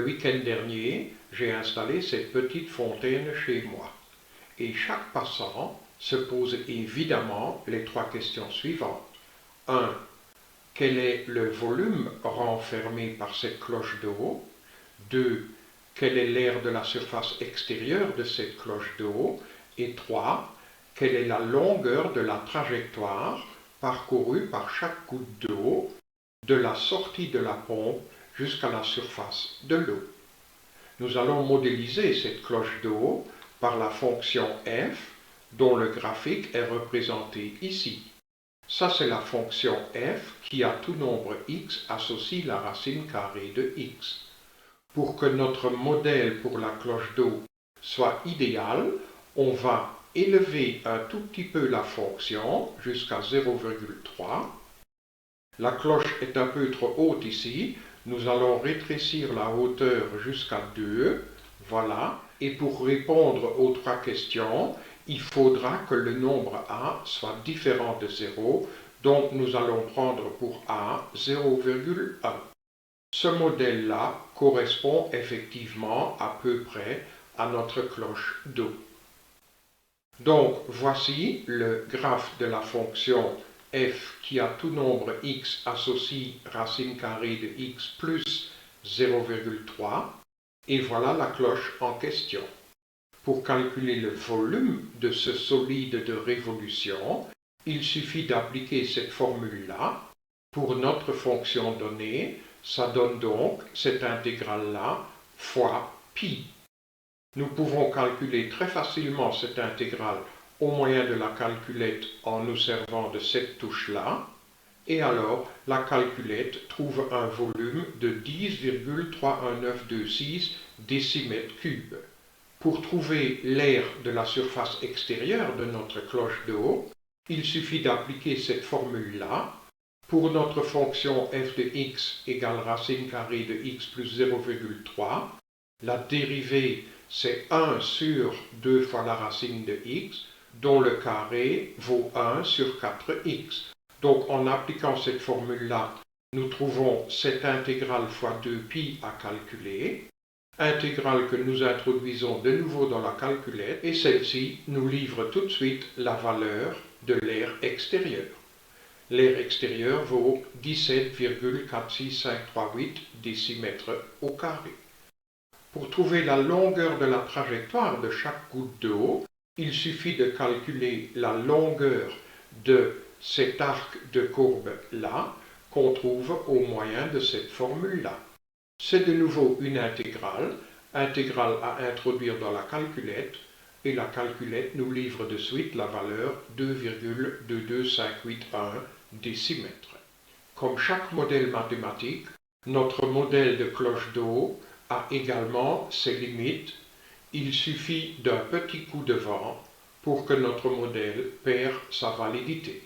week-end dernier, j'ai installé cette petite fontaine chez moi. Et chaque passant se pose évidemment les trois questions suivantes. 1. Quel est le volume renfermé par cette cloche d'eau? 2. Quel est l'air de la surface extérieure de cette cloche d'eau? Et 3. Quelle est la longueur de la trajectoire parcourue par chaque goutte d'eau de la sortie de la pompe jusqu'à la surface de l'eau? Nous allons modéliser cette cloche d'eau par la fonction f dont le graphique est représenté ici. Ça, c'est la fonction f qui, à tout nombre x, associe la racine carrée de x. Pour que notre modèle pour la cloche d'eau soit idéal, on va élever un tout petit peu la fonction jusqu'à 0,3. La cloche est un peu trop haute ici. Nous allons rétrécir la hauteur jusqu'à 2. Voilà. Et pour répondre aux trois questions, il faudra que le nombre a soit différent de 0. Donc nous allons prendre pour a 0,1. Ce modèle-là correspond effectivement à peu près à notre cloche d'eau. Donc voici le graphe de la fonction f qui à tout nombre x associe racine carrée de x plus 0,3 et voilà la cloche en question. Pour calculer le volume de ce solide de révolution, il suffit d'appliquer cette formule-là. Pour notre fonction donnée, ça donne donc cette intégrale-là fois pi. Nous pouvons calculer très facilement cette intégrale au moyen de la calculette en nous servant de cette touche-là. Et alors, la calculette trouve un volume de 10,31926 décimètres cubes. Pour trouver l'air de la surface extérieure de notre cloche d'eau, il suffit d'appliquer cette formule-là. Pour notre fonction f de x égale racine carrée de x plus 0,3, la dérivée c'est 1 sur 2 fois la racine de x, dont le carré vaut 1 sur 4x. Donc en appliquant cette formule-là, nous trouvons cette intégrale fois 2pi à calculer, intégrale que nous introduisons de nouveau dans la calculette, et celle-ci nous livre tout de suite la valeur de l'air extérieur. L'air extérieur vaut 17,46538 décimètres au carré. Pour trouver la longueur de la trajectoire de chaque goutte d'eau, il suffit de calculer la longueur de cet arc de courbe-là qu'on trouve au moyen de cette formule-là. C'est de nouveau une intégrale à introduire dans la calculette, et la calculette nous livre de suite la valeur 2,22581 décimètres. Comme chaque modèle mathématique, notre modèle de cloche d'eau a également ses limites. Il suffit d'un petit coup de vent pour que notre modèle perd sa validité.